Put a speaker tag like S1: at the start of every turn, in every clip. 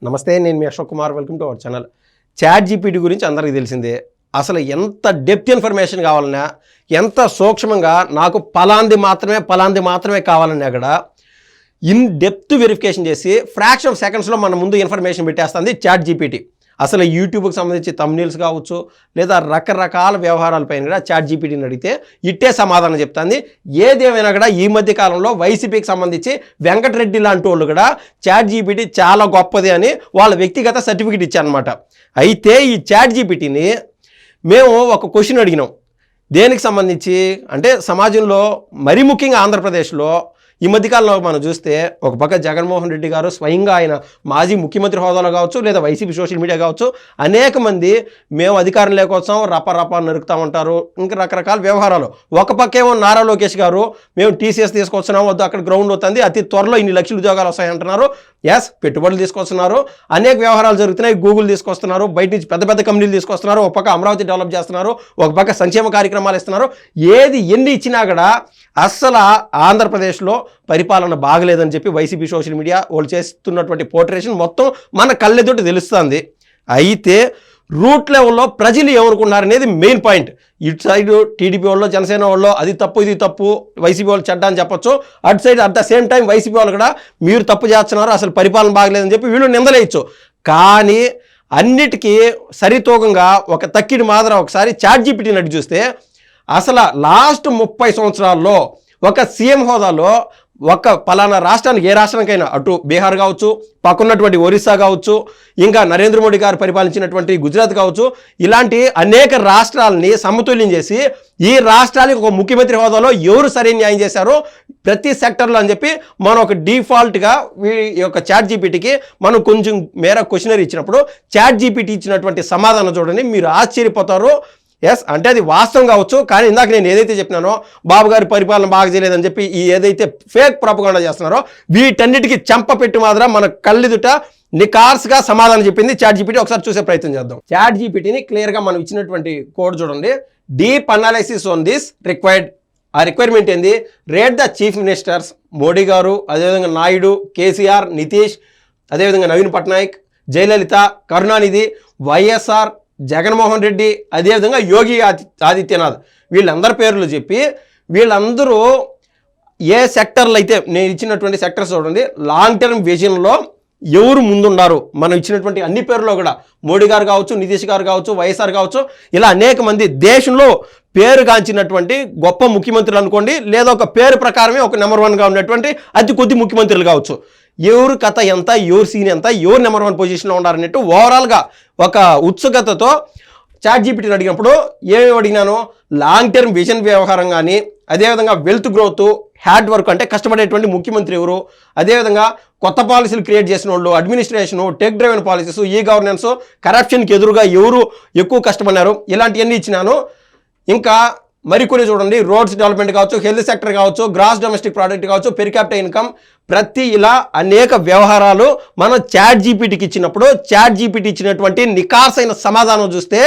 S1: నమస్తే, నేను మీ Ashok Kumar. Welcome to our channel. Chat GPT గురించి అందరికీ తెలిసిందే. అసలు ఎంత డెప్త్ ఇన్ఫర్మేషన్ కావాలన్నా, ఎంత సూక్ష్మంగా నాకు పలాంది మాత్రమే కావాలన్నా కూడా ఇన్ డెప్త్ వెరిఫికేషన్ చేసి ఫ్రాక్షన్ ఆఫ్ సెకండ్స్లో మన ముందు ఇన్ఫర్మేషన్ పెట్టేస్తుంది చాట్ జీపీటీ. అసలు యూట్యూబ్కి సంబంధించి థంబ్నెయిల్స్ కావచ్చు, లేదా రకరకాల వ్యవహారాలపైన కూడా చాట్ జీపీటీని అడిగితే ఇట్టే సమాధానం చెప్తుంది. ఏదేమైనా కూడా ఈ మధ్య కాలంలో వైసీపీకి సంబంధించి వెంకటరెడ్డి లాంటి వాళ్ళు కూడా చాట్ జీపీటీ చాలా గొప్పది అని వాళ్ళ వ్యక్తిగత సర్టిఫికేట్ ఇచ్చారనమాట. అయితే ఈ చాట్ జీపీటీని మేము ఒక క్వశ్చన్ అడిగినాం. దేనికి సంబంధించి అంటే, సమాజంలో మరీ ముఖ్యంగా ఆంధ్రప్రదేశ్లో ఈ మధ్యకాలంలో మనం చూస్తే ఒక పక్క జగన్మోహన్ రెడ్డి గారు స్వయంగా ఆయన మాజీ ముఖ్యమంత్రి హోదాలో కావచ్చు, లేదా వైసీపీ సోషల్ మీడియా కావచ్చు, అనేక మంది మేము అధికారం లేకొచ్చాం రప నరుకుతామంటారు. ఇంకా రకరకాల వ్యవహారాలు. ఒక పక్క ఏమో నారా లోకేష్ గారు మేము టీసీఎస్ తీసుకొస్తున్నాం, వద్దు అక్కడ గ్రౌండ్ అవుతుంది, అతి త్వరలో ఇన్ని లక్షల ఉద్యోగాలు వస్తాయంటున్నారు. ఎస్, పెట్టుబడులు తీసుకొస్తున్నారు, అనేక వ్యవహారాలు జరుగుతున్నాయి. గూగుల్ తీసుకొస్తున్నారు, బయట నుంచి పెద్ద పెద్ద కంపెనీలు తీసుకొస్తున్నారు, ఒక పక్క అమరావతి డెవలప్ చేస్తున్నారు, ఒక పక్క సంక్షేమ కార్యక్రమాలు ఇస్తున్నారు. ఎన్ని ఇచ్చినా కూడా అస్సలు ఆంధ్రప్రదేశ్లో పరిపాలన బాగలేదని చెప్పి వైసీపీ సోషల్ మీడియా వాళ్ళు చేస్తున్నటువంటి పోర్ట్రేషన్ మొత్తం మన కళ్ళెదుట తెలుస్తుంది. అయితే రూట్ లెవెల్లో ప్రజలు ఏమనుకున్నారనేది మెయిన్ పాయింట్. ఇటు సైడ్ టీడీపీ వాళ్ళు, జనసేన వాళ్ళు అది తప్పు ఇది తప్పు, వైసీపీ వాళ్ళు చెడ్డ అని చెప్పొచ్చు. అటు side at the same time YCP వాళ్ళు కూడా మీరు తప్పు చేస్తున్నారు, అసలు పరిపాలన బాగలేదని చెప్పి వీళ్ళు నిందలేయచ్చు. కానీ అన్నిటికీ సరితూకంగా ఒక తక్కిడి మాదిరి ఒకసారి చాట్ జీపీటీని అడిగి చూస్తే, అసలు లాస్ట్ 30 సంవత్సరాల్లో ఒక సీఎం హోదాలో ఒక పలానా రాష్ట్రానికి, ఏ రాష్ట్రానికైనా, అటు బీహార్ కావచ్చు, పక్కన్నటువంటి ఒరిస్సా కావచ్చు, ఇంకా నరేంద్ర మోడీ గారు పరిపాలించినటువంటి గుజరాత్ కావచ్చు, ఇలాంటి అనేక రాష్ట్రాలని సమతుల్యం చేసి ఈ రాష్ట్రానికి ఒక ముఖ్యమంత్రి హోదాలో ఎవరు సరైన న్యాయం చేశారో ప్రతి సెక్టర్లో అని చెప్పి మనం ఒక డిఫాల్ట్గా ఈ యొక్క చాట్ జీపీటీకి మనం కొంచెం మేర క్వశ్చనరీ ఇచ్చినప్పుడు చాట్ జీపీటీ ఇచ్చినటువంటి సమాధానం చూడండి, మీరు ఆశ్చర్యపోతారు. ఎస్, అంటే అది వాస్తవం కావచ్చు, కానీ ఇందాక నేను ఏదైతే చెప్పినానో బాబు గారి పరిపాలన బాగా చేయలేదని చెప్పి ఈ ఏదైతే ఫేక్ ప్రాపగాండా చేస్తున్నారో వీటన్నిటికీ చెంప పెట్టి మాత్రం మన కళ్ళెదుట నికార్స్గా సమాధానం చెప్పింది చాట్ జీపీటీ. ఒకసారి చూసే ప్రయత్నం చేద్దాం. చాట్ జీపీటీని క్లియర్గా మనం ఇచ్చినటువంటి కోడ్ చూడండి. Deep analysis on this required. ఆ రిక్వైర్మెంట్ ఏంది? Rate the chief ministers Modi గారు, అదేవిధంగా నాయుడు, కేసీఆర్, నితీష్, అదేవిధంగా నవీన్ పట్నాయక్, జయలలిత, కరుణానిధి, వైఎస్ఆర్, జగన్మోహన్ రెడ్డి, అదేవిధంగా యోగి ఆదిత్యనాథ్, వీళ్ళందరి పేర్లు చెప్పి వీళ్ళందరూ ఏ సెక్టర్లు అయితే నేను ఇచ్చినటువంటి సెక్టర్స్ చూడండి, లాంగ్ టర్మ్ విజన్లో ఎవరు ముందున్నారు మనం ఇచ్చినటువంటి అన్ని పేర్లో కూడా మోడీ గారు కావచ్చు, నితీష్ గారు కావచ్చు, వైఎస్ఆర్ కావచ్చు, ఇలా అనేక మంది దేశంలో పేరుగాంచినటువంటి గొప్ప ముఖ్యమంత్రులు అనుకోండి, లేదా ఒక పేరు ప్రకారమే ఒక నెంబర్ 1గా ఉన్నటువంటి అతి కొద్ది ముఖ్యమంత్రులు కావచ్చు. ఎవరు కథ ఎంత, ఎవరు సీన్ ఎంత, ఎవరు నెంబర్ 1 పొజిషన్లో ఉన్నారన్నట్టు ఓవరాల్గా ఒక ఉత్సుకతతో చాట్ జీపీటీని అడిగినప్పుడు ఏమి అడిగినాను, లాంగ్ టర్మ్ విజన్ వ్యవహారం కానీ, అదేవిధంగా వెల్త్ గ్రోత్, హార్డ్ వర్క్ అంటే కష్టపడేటువంటి ముఖ్యమంత్రి ఎవరు, అదేవిధంగా కొత్త పాలసీలు క్రియేట్ చేసిన వాళ్ళు, administration, tech driven policies, e governance, కరప్షన్కి ఎదురుగా ఎవరు ఎక్కువ కష్టపడినారు, ఇలాంటివన్నీ ఇచ్చినాను. ఇంకా మరికొన్ని చూడండి, రోడ్స్ డెవలప్మెంట్ కావచ్చు, హెల్త్ సెక్టర్ కావచ్చు, గ్రాస్ డొమెస్టిక్ ప్రోడక్ట్ కావచ్చు, పెర్ క్యాపిటల్ ఇన్కమ్, ప్రతి ఇలా అనేక వ్యవహారాలు మనం చాట్ జీపీటీకి ఇచ్చినప్పుడు చాట్ జీపీటీ ఇచ్చినటువంటి నికార్సైన సమాధానం చూస్తే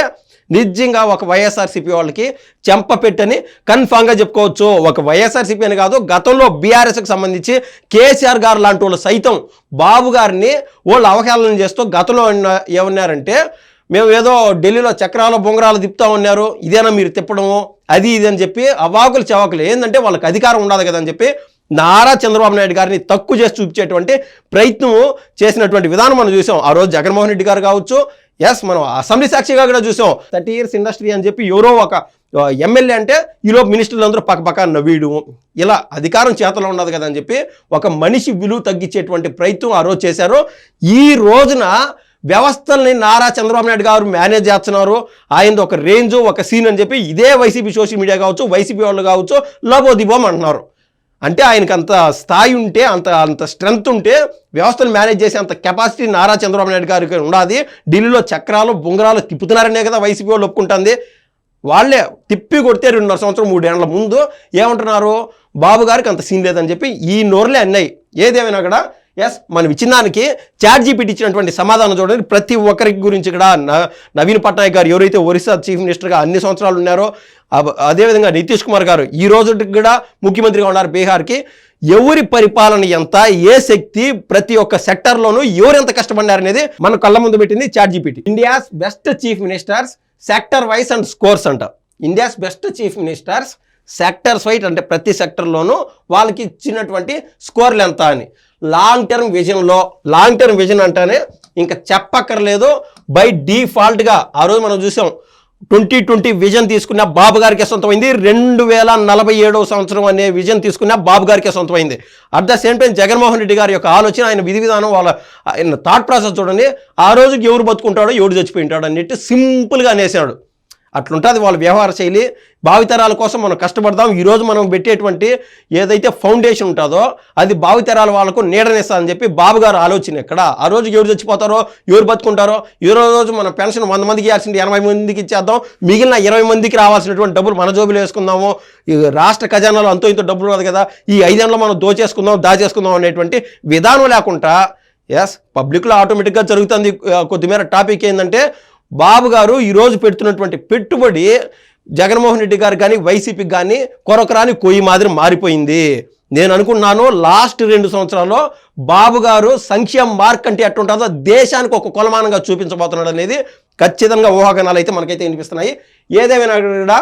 S1: నిజంగా ఒక వైఎస్ఆర్సీపీ వాళ్ళకి చెంప పెట్టని కన్ఫామ్గా చెప్పుకోవచ్చు. ఒక వైఎస్ఆర్సీపీ అని కాదు, గతంలో బీఆర్ఎస్కి సంబంధించి కేసీఆర్ గారు లాంటి వాళ్ళు సైతం బాబు గారిని వాళ్ళు అవహేళన చేస్తూ గతంలో ఏమన్నారంటే, మేము ఏదో ఢిల్లీలో చక్రాలు బొంగరాలు తిప్పుతా ఉన్నారు, ఇదేనా మీరు తిప్పడము, అది ఇది అని చెప్పి అవాకులు చవాకులు. ఏంటంటే వాళ్ళకి అధికారం ఉండదు కదా అని చెప్పి నారా చంద్రబాబు నాయుడు గారిని తక్కువ చేసి చూపించేటువంటి ప్రయత్నం చేసినటువంటి విధానం మనం చూసాం. ఆ రోజు జగన్మోహన్ రెడ్డి గారు కావచ్చు, ఎస్ మనం అసెంబ్లీ సాక్షిగా కూడా చూసాం. 30 years ఇండస్ట్రీ అని చెప్పి ఎవరో ఒక ఎమ్మెల్యే అంటే ఈలోపు మినిస్టర్లు అందరూ పక్క నవ్వీడు, ఇలా అధికారం చేతలో ఉండదు కదా అని చెప్పి ఒక మనిషి విలువ తగ్గించేటువంటి ప్రయత్నం ఆ రోజు చేశారు. ఈ రోజున వ్యవస్థల్ని నారా చంద్రబాబు నాయుడు గారు మేనేజ్ చేస్తున్నారు. ఆయనది ఒక రేంజ్, ఒక సీన్ అని చెప్పి ఇదే వైసీపీ సోషల్ మీడియా కావచ్చు, వైసీపీ వాళ్ళు కావచ్చు లబోదిబోం అంటున్నారు. అంటే ఆయనకి అంత స్థాయి ఉంటే, అంత స్ట్రెంగ్త్ ఉంటే, వ్యవస్థను మేనేజ్ చేసే అంత కెపాసిటీ నారా చంద్రబాబు నాయుడు గారికి ఉండాలి. ఢిల్లీలో చక్రాలు బొంగరాలు తిప్పుతున్నారనే కదా వైసీపీ వాళ్ళు ఒప్పుకుంటుంది. వాళ్ళే తిప్పి కొడితే 2.5 సంవత్సరం 3 ఏళ్ల ముందు ఏమంటున్నారు, బాబు గారికి అంత సీన్ లేదని చెప్పి ఈ నోర్లే అన్నాయి. ఏదేమైనా కూడా మనం ఇచ్చిన దానికి చాట్ జీపీటీ ఇచ్చినటువంటి సమాధానం చూడండి. ప్రతి ఒక్కరికి గురించి కూడా నవీన్ పట్నాయక్ గారు ఎవరైతే ఒరిస్సా చీఫ్ మినిస్టర్గా అన్ని సంవత్సరాలు ఉన్నారో, అదేవిధంగా నితీష్ కుమార్ గారు ఈ రోజుకి కూడా ముఖ్యమంత్రిగా ఉన్నారు బీహార్కి, ఎవరి పరిపాలన ఎంత, ఏ శక్తి, ప్రతి ఒక్క సెక్టర్లోనూ ఎవరెంత కష్టపడ్డారనేది మన కళ్ళ ముందు పెట్టింది chat GPT. India's best chief ministers sector wise and scores అంట. India's best chief ministers sectors wise అంటే ప్రతి సెక్టర్లోనూ వాళ్ళకి ఇచ్చినటువంటి స్కోర్లు ఎంత అని. లాంగ్ టర్మ్ విజన్ అంటేనే ఇంకా చెప్పక్కర్లేదు. బై డిఫాల్ట్గా ఆ రోజు మనం చూసాం 2020 విజన్ తీసుకున్న బాబు గారికి సొంతమైంది. 2047 సంవత్సరం అనే విజన్ తీసుకున్న బాబు గారికి సొంతమైంది. At the same time Jaganmohan Reddy గారి యొక్క ఆలోచన, ఆయన విధి విధానం, ఆయన థాట్ ప్రాసెస్ చూడండి. ఆ రోజుకి ఎవరు బతుకుంటాడో ఎవడు చచ్చిపోయి ఉంటాడో అన్నట్టు సింపుల్గా అనేసాడు. అట్లుంటుంది వాళ్ళ వ్యవహార శైలి. భావితరాల కోసం మనం కష్టపడదాం. ఈరోజు మనం పెట్టేటువంటి ఏదైతే ఫౌండేషన్ ఉంటుందో అది భావితరాల వాళ్ళకు నీడనిస్తుందని చెప్పి బాబు గారు ఆలోచన. ఎక్కడ ఆ రోజు ఎవరు చచ్చిపోతారో ఎవరు బతుకుంటారో, ఈ రోజు మన పెన్షన్ 100 మందికి ఇవ్వాల్సింది 80 మందికి ఇచ్చేద్దాం, మిగిలిన 20 మందికి రావాల్సినటువంటి డబ్బులు మన జోబులు వేసుకుందాము, ఈ రాష్ట్ర ఖజానాలో అంతో ఇంతో డబ్బులు ఉంది కదా, ఈ 5 ఏళ్ళలో మనం దాచేసుకుందాం అనేటువంటి విధానం లేకుండా పబ్లిక్లో ఆటోమేటిక్గా జరుగుతుంది. కొద్దిమేర టాపిక్ ఏంటంటే బాబు గారు ఈరోజు పెడుతున్నటువంటి పెట్టుబడి జగన్మోహన్ రెడ్డి గారు కానీ వైసీపీకి కానీ కొరకరాని కొయ్యి మాదిరి మారిపోయింది. నేను అనుకున్నాను లాస్ట్ 2 సంవత్సరాల్లో బాబు గారు సంక్షేమ మార్క్ అంటే ఎట్టుంటుందో దేశానికి ఒక కొలమానంగా చూపించబోతున్నాడు అనేది ఖచ్చితంగా ఊహాగానాలు అయితే మనకైతే వినిపిస్తున్నాయి. ఏదేమైనా కూడా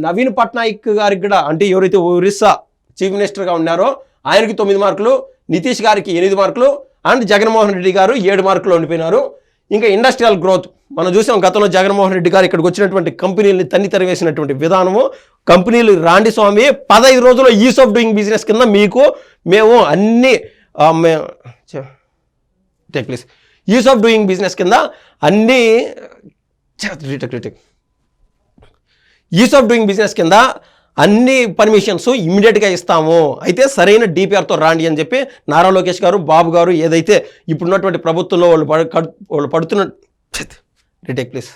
S1: నవీన్ పట్నాయక్ గారికి కూడా, అంటే ఎవరైతే ఒరిస్సా చీఫ్ మినిస్టర్గా ఉన్నారో ఆయనకి 9 మార్కులు, నితీష్ గారికి 8 మార్కులు అండ్ జగన్మోహన్ రెడ్డి గారు 7 మార్కులు ఉండిపోయినారు. ఇంకా ఇండస్ట్రియల్ గ్రోత్ మనం చూసాం. గతంలో జగన్మోహన్ రెడ్డి గారు ఇక్కడికి వచ్చినటువంటి కంపెనీలని తన్ని తరివేసినటువంటి విధానము, కంపెనీలు రాండి స్వామి 15 రోజుల్లో ఈజ్ ఆఫ్ డూయింగ్ బిజినెస్ కింద మేము అన్ని please is of doing business కింద అన్ని ఈజ్ ఆఫ్ డూయింగ్ బిజినెస్ కింద అన్ని పర్మిషన్స్ ఇమ్మీడియట్గా ఇస్తాము, అయితే సరైన డిపిఆర్తో రాండి అని చెప్పి నారా లోకేష్ గారు, బాబు గారు ఏదైతే ఇప్పుడున్నటువంటి ప్రభుత్వంలో వాళ్ళు పడుతున్న ప్లీజ్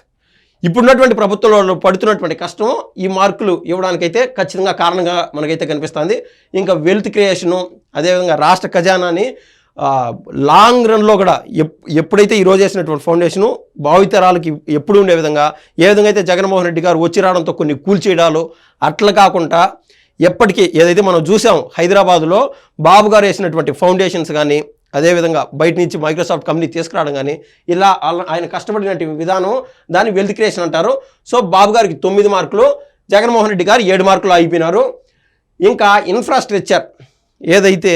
S1: ఇప్పుడున్నటువంటి ప్రభుత్వంలో వాళ్ళు పడుతున్నటువంటి కష్టం ఈ మార్కులు ఇవ్వడానికైతే ఖచ్చితంగా కారణంగా మనకైతే కనిపిస్తుంది. ఇంకా వెల్త్ క్రియేషను, అదేవిధంగా రాష్ట్ర ఖజానాని లాంగ్ రన్లో కూడా ఎప్పుడైతే ఈరోజు వేసినటువంటి ఫౌండేషను భావితరాలకి ఎప్పుడు ఉండే విధంగా, ఏ విధంగా అయితే జగన్మోహన్ రెడ్డి గారు వచ్చి రావడంతో కొన్ని కూల్చేయడాలు అట్లా కాకుండా ఎప్పటికీ ఏదైతే మనం చూసాం హైదరాబాదులో బాబు గారు వేసినటువంటి ఫౌండేషన్స్ కానీ, అదేవిధంగా బయట నుంచి మైక్రోసాఫ్ట్ కంపెనీ తీసుకురావడం కానీ, ఇలా ఆయన కష్టపడినటువంటి విధానం దాన్ని వెల్త్ క్రియేషన్ అంటారు. సో బాబు గారికి 9 మార్కులు, జగన్మోహన్ రెడ్డి గారు 7 మార్కులు అయిపోయినారు. ఇంకా ఇన్ఫ్రాస్ట్రక్చర్ ఏదైతే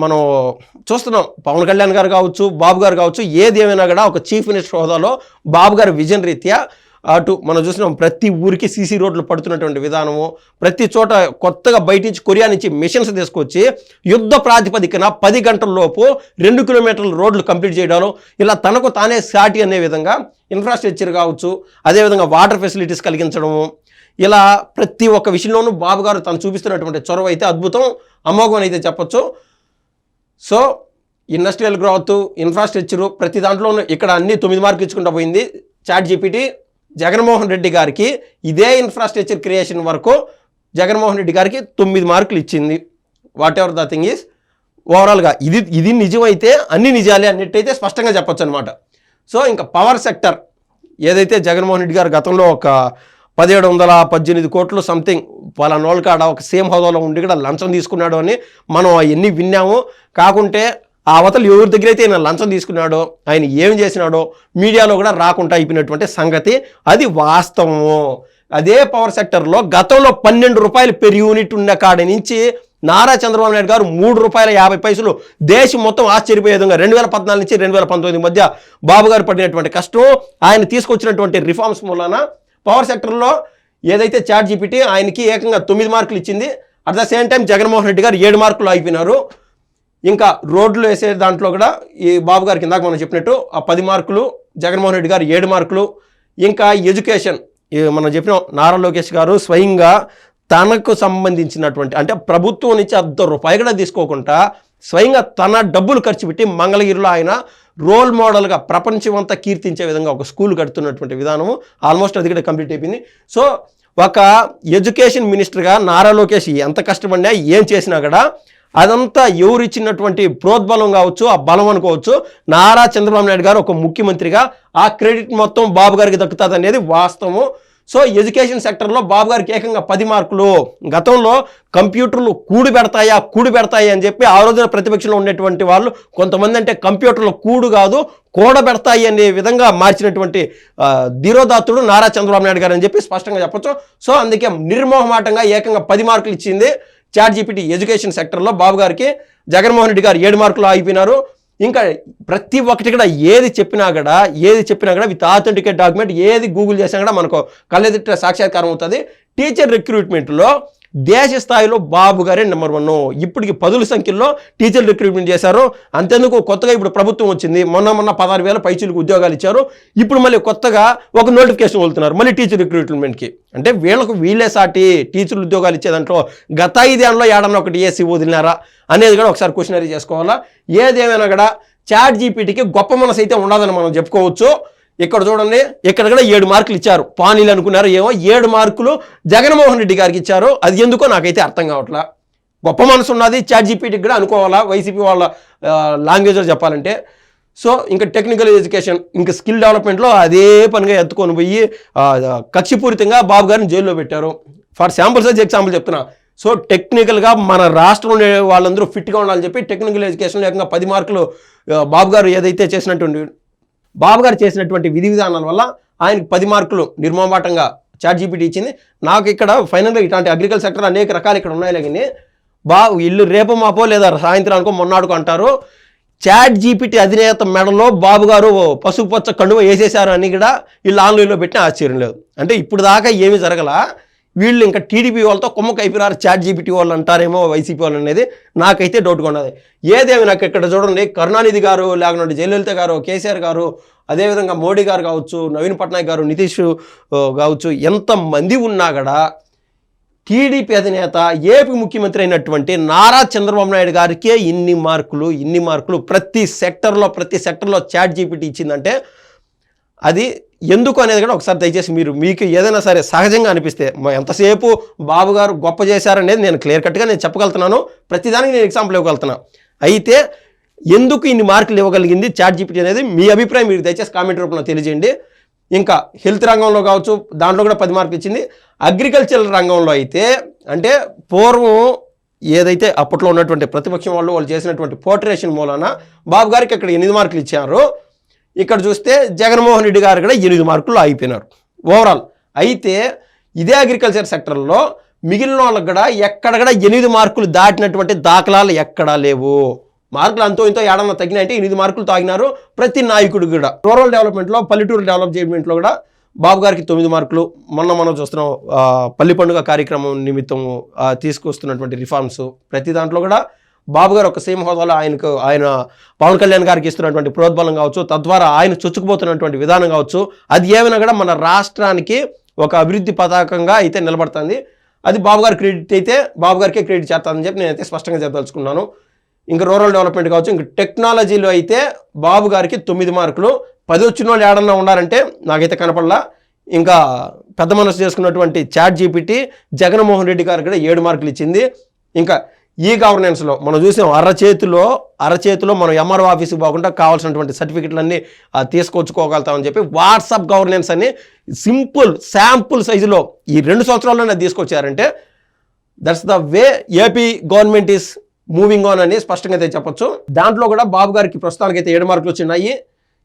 S1: మనం చూస్తున్నాం, పవన్ కళ్యాణ్ గారు కావచ్చు, బాబు గారు కావచ్చు, ఏది ఏమైనా కూడా ఒక చీఫ్ మినిస్టర్ హోదాలో బాబు గారి విజన్ రీత్యా అటు మనం చూసినాం ప్రతి ఊరికి సీసీ రోడ్లు పడుతున్నటువంటి విధానము, ప్రతి చోట కొత్తగా బయట నుంచి కొరియా నుంచి మిషన్స్ తీసుకొచ్చి యుద్ధ ప్రాతిపదికన 10 గంటల లోపు 2 కిలోమీటర్ల రోడ్లు కంప్లీట్ చేయడాలు, ఇలా తనకు తానే సాటి అనే విధంగా ఇన్ఫ్రాస్ట్రక్చర్ కావచ్చు, అదేవిధంగా వాటర్ ఫెసిలిటీస్ కలిగించడము, ఇలా ప్రతి ఒక్క విషయంలోనూ బాబు గారు తను చూపిస్తున్నటువంటి చొరవ అయితే అద్భుతం, అమోఘం అని అయితే చెప్పొచ్చు. సో ఇండస్ట్రియల్ గ్రోత్, ఇన్ఫ్రాస్ట్రక్చరు ప్రతి దాంట్లోనూ ఇక్కడ అన్ని 9 మార్కులు ఇచ్చుకుంటూ పోయింది చాట్ జీపీటీ. జగన్మోహన్ రెడ్డి గారికి ఇదే ఇన్ఫ్రాస్ట్రక్చర్ క్రియేషన్ వరకు జగన్మోహన్ రెడ్డి గారికి 9 మార్కులు ఇచ్చింది. What ever the thing is ఓవరాల్గా ఇది నిజమైతే అన్ని నిజాలే అన్నట్టయితే స్పష్టంగా చెప్పొచ్చు అనమాట. సో ఇంకా పవర్ సెక్టర్ ఏదైతే జగన్మోహన్ రెడ్డి గారు గతంలో ఒక 1718 కోట్లు సంథింగ్ పలానా వాళ్ళ కాడ ఒక సేమ్ హోదాలో ఉండి కూడా లంచం తీసుకున్నాడు అని మనం అవన్నీ విన్నాము. కాకుంటే ఆ అవతలు ఎవరి దగ్గర అయితే ఆయన లంచం తీసుకున్నాడో, ఆయన ఏం చేసినాడో మీడియాలో కూడా రాకుండా అయిపోయినటువంటి సంగతి అది వాస్తవము. అదే పవర్ సెక్టర్లో గతంలో 12 రూపాయలు పెర్ యూనిట్ ఉన్న కాడి నుంచి నారా చంద్రబాబు నాయుడు గారు 3 రూపాయల 50 పైసలు దేశం మొత్తం ఆశ్చర్యపోయే విధంగా 2014 నుంచి 2019 మధ్య బాబు గారు పడినటువంటి కష్టం, ఆయన తీసుకొచ్చినటువంటి రిఫార్మ్స్ మూలన పవర్ సెక్టర్లో ఏదైతే చాట్ జీపీటీ ఆయనకి ఏకంగా 9 మార్కులు ఇచ్చింది. At the same time Jaganmohan Reddy గారు 7 మార్కులు అయిపోయినారు. ఇంకా రోడ్లు వేసే దాంట్లో కూడా ఈ బాబు గారికి ఇందాక మనం చెప్పినట్టు ఆ 10 మార్కులు, జగన్మోహన్ రెడ్డి గారు 7 మార్కులు. ఇంకా ఎడ్యుకేషన్ మనం చెప్పిన నారా లోకేష్ గారు స్వయంగా తనకు సంబంధించినటువంటి అంటే ప్రభుత్వం నుంచి ₹1 కూడా తీసుకోకుండా స్వయంగా తన డబ్బులు ఖర్చు పెట్టి మంగళగిరిలో ఆయన రోల్ మోడల్గా ప్రపంచమంతా కీర్తించే విధంగా ఒక స్కూల్ కడుతున్నటువంటి విధానము ఆల్మోస్ట్ అది కూడా కంప్లీట్ అయిపోయింది. సో ఒక ఎడ్యుకేషన్ మినిస్టర్గా నారా లోకేష్ ఎంత కష్టపడినా ఏం చేసినా కూడా అదంతా ఎవరు ఇచ్చినటువంటి ప్రోద్బలం కావచ్చు, ఆ బలం అనుకోవచ్చు. నారా చంద్రబాబు నాయుడు గారు ఒక ముఖ్యమంత్రిగా ఆ క్రెడిట్ మొత్తం బాబు గారికి దక్కుతుంది అనేది వాస్తవం. సో ఎడ్యుకేషన్ సెక్టర్లో బాబు గారికి ఏకంగా 10 మార్కులు. గతంలో కంప్యూటర్లు కూడు పెడతాయి అని చెప్పి ఆ రోజున ప్రతిపక్షంలో ఉండేటువంటి వాళ్ళు కొంతమంది అంటే కంప్యూటర్లు కూడు కాదు కూడబెడతాయి అనే విధంగా మార్చినటువంటి ధీరోదాత్తుడు నారా చంద్రబాబు నాయుడు గారు అని చెప్పి స్పష్టంగా చెప్పొచ్చు. సో అందుకే నిర్మోహమాటంగా ఏకంగా 10 మార్కులు ఇచ్చింది ChatGPT ఎడ్యుకేషన్ సెక్టర్లో బాబు గారికి. జగన్మోహన్ రెడ్డి గారు 7 మార్కులు ఆగిపోయినారు. ఇంకా ప్రతి ఒక్కటి కూడా ఏది చెప్పినా కూడా విత్ ఆథెంటికేట్ డాక్యుమెంట్ ఏది గూగుల్ చేసినా కూడా మనకు కళ్ళెదిట్ట సాక్షాత్కారం అవుతుంది. టీచర్ రిక్రూట్మెంట్లో దేశ స్థాయిలో బాబు గారే నెంబర్ 1. ఇప్పటికి 10ల సంఖ్యలో టీచర్ రిక్రూట్మెంట్ చేశారు. అంతేందుకు కొత్తగా ఇప్పుడు ప్రభుత్వం వచ్చింది. మొన్న 16,000 పైచీలకు ఉద్యోగాలు ఇచ్చారు. ఇప్పుడు మళ్ళీ కొత్తగా ఒక నోటిఫికేషన్ వదులుతున్నారు మళ్ళీ టీచర్ రిక్రూట్మెంట్కి. అంటే వీళ్ళే సాటి టీచర్ ఉద్యోగాలు ఇచ్చే దాంట్లో గత 5 ఏళ్ళలో ఏడన్నా ఒకటి ఏసీ వదిలినారా అనేది కూడా ఒకసారి క్వశ్చనరీ చేసుకోవాలా. ఏదేమైనా కూడా ChatGPTకి గొప్ప మనసు అయితే ఉండదని మనం చెప్పుకోవచ్చు. ఇక్కడ చూడండి, ఇక్కడ కూడా 7 మార్కులు ఇచ్చారు. పానీలు అనుకున్నారు ఏమో, 7 మార్కులు జగన్మోహన్ రెడ్డి గారికి ఇచ్చారు. అది ఎందుకో నాకైతే అర్థం కావట్లా. గొప్ప మనసు ఉన్నది ChatGPTకి కూడా అనుకోవాలా, వైసీపీ వాళ్ళ లాంగ్వేజ్లో చెప్పాలంటే. సో ఇంకా టెక్నికల్ ఎడ్యుకేషన్, ఇంకా స్కిల్ డెవలప్మెంట్లో అదే పనిగా ఎత్తుకొని పోయి కక్షపూరితంగా బాబు గారిని జైల్లో పెట్టారు. ఫర్ శాంపుల్స్ ఎగ్జాంపుల్ చెప్తున్నా. సో టెక్నికల్గా మన రాష్ట్రంలో వాళ్ళందరూ ఫిట్గా ఉండాలని చెప్పి టెక్నికల్ ఎడ్యుకేషన్లో ఏకంగా 10 మార్కులు బాబు గారు ఏదైతే చేసినటువంటి విధి విధానాల వల్ల ఆయనకి 10 మార్కులు నిర్మోహమాటంగా ChatGPT ఇచ్చింది. నాకు ఇక్కడ ఫైనల్గా ఇట్లాంటి అగ్రికల్చర్ సెక్టర్ అనేక రకాలు ఇక్కడ ఉన్నాయి. కానీ ఇల్లు రేపు మాపో లేదా సాయంత్రానికో మొన్నాడుకో అంటారు. ChatGPT అధినేత మెడలో బాబు గారు పసుపు పచ్చ కండువ వేసేశారు అని కూడా వీళ్ళు ఆన్లైన్లో పెట్టిన ఆశ్చర్యం లేదు. అంటే ఇప్పుడు దాకా ఏమీ జరగల. వీళ్ళు ఇంకా టీడీపీ వాళ్ళతో కొమ్మకు అయిపోయినారు. ChatGPT వాళ్ళు అంటారేమో వైసీపీ వాళ్ళు అనేది నాకైతే డౌట్గా ఉన్నది. ఏదేమి నాకు ఇక్కడ చూడండి, కరుణానిధి గారు, లేకపోతే జయలలిత గారు, కేసీఆర్ గారు, అదేవిధంగా మోడీ గారు కావచ్చు, నవీన్ పట్నాయక్ గారు, నితీష్ కావచ్చు, ఎంతమంది ఉన్నా కూడా టీడీపీ అధినేత ఏపీ ముఖ్యమంత్రి అయినటువంటి నారా చంద్రబాబు నాయుడు గారికే ఇన్ని మార్కులు ప్రతి సెక్టర్లో ChatGPT ఇచ్చిందంటే అది ఎందుకు అనేది కూడా ఒకసారి దయచేసి మీకు ఏదైనా సరే సహజంగా అనిపిస్తే, ఎంతసేపు బాబు గారు గొప్ప చేశారనేది నేను క్లియర్ కట్గా నేను చెప్పగలుగుతున్నాను. ప్రతిదానికి నేను ఎగ్జాంపుల్ ఇవ్వగలుగుతున్నా. అయితే ఎందుకు ఇన్ని మార్కులు ఇవ్వగలిగింది ChatGPT అనేది మీ అభిప్రాయం మీరు దయచేసి కామెంట్ రూపంలో తెలియజేయండి. ఇంకా హెల్త్ రంగంలో కావచ్చు, దాంట్లో కూడా 10 మార్కులు ఇచ్చింది. అగ్రికల్చర్ రంగంలో అయితే అంటే పూర్వం ఏదైతే అప్పట్లో ఉన్నటువంటి ప్రతిపక్షం వాళ్ళు చేసినటువంటి పోర్ట్రేషన్ మూలాన బాబు గారికి అక్కడ 8 మార్కులు ఇచ్చారు. ఇక్కడ చూస్తే జగన్మోహన్ రెడ్డి గారు కూడా 8 మార్కులు అయిపోయినారు ఓవరాల్. అయితే ఇదే అగ్రికల్చర్ సెక్టర్లో మిగిలిన వాళ్ళకి కూడా ఎక్కడ కూడా 8 మార్కులు దాటినటువంటి దాఖలాలు ఎక్కడా లేవు. మార్కులు అంతో ఇంతో ఏడన్నా తగ్గినాయంటే 8 మార్కులు తాగినారు ప్రతి నాయకుడు కూడా. రూరల్ డెవలప్మెంట్లో, పల్లెటూరు డెవలప్మెంట్లో కూడా బాబు గారికి 9 మార్కులు. మనం చూస్తున్నాం పల్లి పండుగ కార్యక్రమం నిమిత్తం తీసుకొస్తున్నటువంటి రిఫార్మ్స్, ప్రతి దాంట్లో కూడా బాబు గారు ఒక సీఎం హోదాలో ఆయన పవన్ కళ్యాణ్ గారికి ఇస్తున్నటువంటి ప్రోద్బలం కావచ్చు, తద్వారా ఆయన చొచ్చుకుపోతున్నటువంటి విధానం కావచ్చు, అది ఏమైనా కూడా మన రాష్ట్రానికి ఒక అభివృద్ధి పతాకంగా అయితే నిలబడుతుంది. అది బాబు గారి క్రెడిట్ అయితే బాబు గారికే క్రెడిట్ చేస్తానని చెప్పి నేనైతే స్పష్టంగా చెప్పదలుచుకున్నాను. ఇంకా రూరల్ డెవలప్మెంట్ కావచ్చు, ఇంకా టెక్నాలజీలో అయితే బాబు గారికి 9 మార్కులు. 10 వచ్చిన వాళ్ళు ఏడన్నా ఉన్నారంటే నాకైతే కనపడలా. ఇంకా పెద్ద మనసు చేసుకున్నటువంటి ChatGPT జగన్మోహన్ రెడ్డి గారికి కూడా 7 మార్కులు ఇచ్చింది. ఇంకా ఈ గవర్నెన్స్లో మనం చూసాం, అరచేతిలో మనం ఎంఆర్ఓ ఆఫీస్కి పోకుండా కావాల్సినటువంటి సర్టిఫికెట్లన్నీ తీసుకొచ్చుకోగలుగుతామని చెప్పి వాట్సాప్ గవర్నెన్స్ అని శాంపుల్ సైజులో ఈ 2 సంవత్సరాల్లోనే తీసుకొచ్చారంటే that's the way AP government is moving on అని స్పష్టంగా అయితే చెప్పొచ్చు. దాంట్లో కూడా బాబు గారికి ప్రస్తుతానికి అయితే 7 మార్కులు వచ్చినాయి.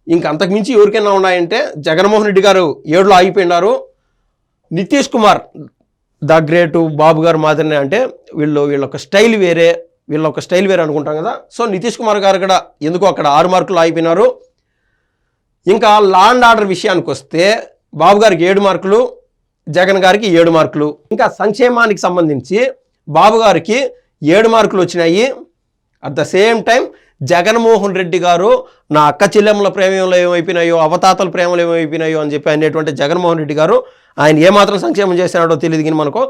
S1: ఇంకా అంతకుమించి ఎవరికైనా ఉన్నాయంటే జగన్మోహన్ రెడ్డి గారు 7లో ఆగిపోయినారు. నితీష్ కుమార్ ద గ్రేటు బాబు గారు మాదిరినే, అంటే వీళ్ళొక స్టైల్ వేరే అనుకుంటాం కదా. సో నితీష్ కుమార్ గారు కూడా ఎందుకో అక్కడ 6 మార్కులు ఆగిపోయినారు. ఇంకా లా అండ్ ఆర్డర్ విషయానికి వస్తే బాబు గారికి 7 మార్కులు, జగన్ గారికి 7 మార్కులు. ఇంకా సంక్షేమానికి సంబంధించి బాబు గారికి 7 మార్కులు వచ్చినాయి. At the same time Jaganmohan Reddy గారు నా అక్క చెల్లెమ్మల ప్రేమలో ఏమైపోయినాయో, అవతాతల ప్రేమలు ఏమైపోయినాయో అని చెప్పి అనేటువంటి జగన్మోహన్ రెడ్డి గారు ఆయన ఏమాత్రం సంక్షేమం చేసినాడో తెలియదు. కానీ మనకు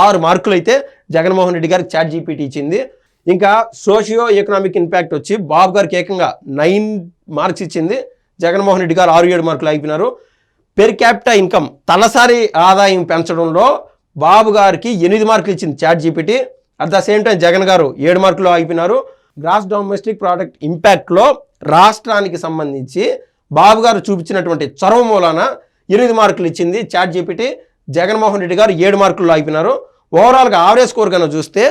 S1: 6 మార్కులు అయితే జగన్మోహన్ రెడ్డి గారికి ChatGPT ఇచ్చింది. ఇంకా సోషియో ఎకనామిక్ ఇంపాక్ట్ వచ్చి బాబు గారికి ఏకంగా 9 మార్క్స్ ఇచ్చింది. జగన్మోహన్ రెడ్డి గారు 6-7 మార్కులు అయిపోయినారు. పెర్ క్యాపిటల్ ఇన్కమ్ తలసరి ఆదాయం పెంచడంలో బాబు గారికి 8 మార్కులు ఇచ్చింది ChatGPT. At the same time Jagan గారు 7 మార్కులు ఆగిపోయినారు. గ్రాస్ డొమెస్టిక్ ప్రోడక్ట్ ఇంపాక్ట్లో రాష్ట్రానికి సంబంధించి బాబు గారు చూపించినటువంటి చొరవ మూలాన 8 మార్కులు ఇచ్చింది చాట్ జీపీటీ. జగన్మోహన్ రెడ్డి గారు 7 మార్కుల్లో ఆగిపోయినారు. ఓవరాల్గా యావరేజ్ స్కోర్ కన్నా చూస్తే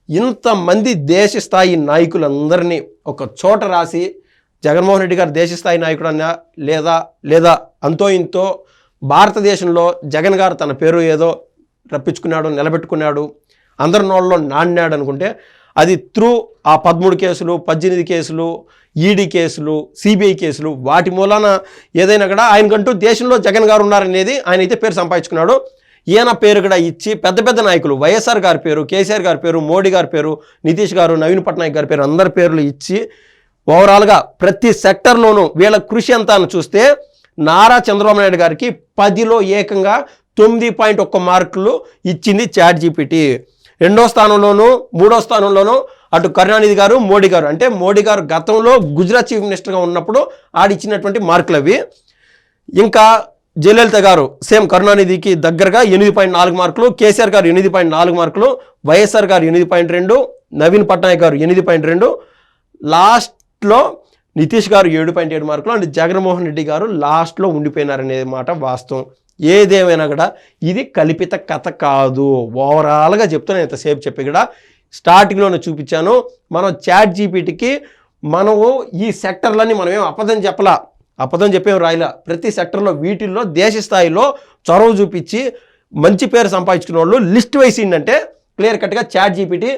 S1: ఇంతమంది దేశ స్థాయి నాయకులందరినీ ఒక చోట రాసి జగన్మోహన్ రెడ్డి గారు దేశ స్థాయి నాయకుడు అన్నా లేదా అంతో ఇంతో భారతదేశంలో జగన్ గారు తన పేరు ఏదో రప్పించుకున్నాడు, నిలబెట్టుకున్నాడు, అందరి నోళ్ళలో నాన్నాడు అనుకుంటే అది త్రూ ఆ 13 కేసులు, 18 కేసులు, ఈడీ కేసులు, సిబిఐ కేసులు, వాటి మూలాన ఏదైనా కూడా ఆయనకంటూ దేశంలో జగన్ గారు ఉన్నారనేది ఆయన అయితే పేరు సంపాదించుకున్నాడు. ఈయన పేరు కూడా ఇచ్చి పెద్ద పెద్ద నాయకులు వైఎస్ఆర్ గారి పేరు, కేసీఆర్ గారి పేరు, మోడీ గారి పేరు, నితీష్ గారు, నవీన్ పట్నాయక్ గారి పేరు, అందరి పేర్లు ఇచ్చి ఓవరాల్గా ప్రతి సెక్టర్లోనూ వీళ్ళ కృషి ఎంత అని చూస్తే నారా చంద్రబాబు నాయుడు గారికి 10లో ఏకంగా 9.1 మార్కులు ఇచ్చింది చాట్ జీపీటీ. 2వ స్థానంలోనూ 3వ స్థానంలోనూ అటు కరుణానిధి గారు, మోడీ గారు, అంటే మోడీ గారు గతంలో గుజరాత్ చీఫ్ మినిస్టర్గా ఉన్నప్పుడు ఆడిచ్చినటువంటి మార్కులు అవి. ఇంకా జయలలిత గారు సేమ్ కరుణానిధికి దగ్గరగా 8.4 మార్కులు, కేసీఆర్ గారు 8.4 మార్కులు, వైఎస్ఆర్ గారు 8.2, నవీన్ పట్నాయక్ గారు 8.2, లాస్ట్లో నితీష్ గారు 7.7 మార్కులు, అండ్ జగన్మోహన్ రెడ్డి గారు లాస్ట్లో ఉండిపోయినారనే మాట వాస్తవం. ఏదేమైనా కూడా ఇది కల్పిత కథ కాదు. ఓవరాల్గా చెప్తాను, ఎంతసేపు చెప్పి కూడా స్టార్టింగ్లోనే చూపించాను. మనం చాట్ జీపీటీకి మనము ఈ సెక్టర్లన్నీ మనమేం అబద్ధం చెప్పేం రాయిలా. ప్రతి సెక్టర్లో వీటిల్లో దేశ స్థాయిలో చొరవ చూపించి మంచి పేరు సంపాదించుకున్న వాళ్ళు లిస్ట్ వేసి ఏంటంటే క్లియర్ కట్గా చాట్ జీపీటీ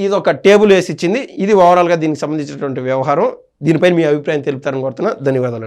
S1: ఇది ఒక టేబుల్ వేసి ఇచ్చింది. ఇది ఓవరాల్గా దీనికి సంబంధించినటువంటి వ్యవహారం. దీనిపైన మీ అభిప్రాయం తెలుపుతారని కోరుతున్నా. ధన్యవాదాలు.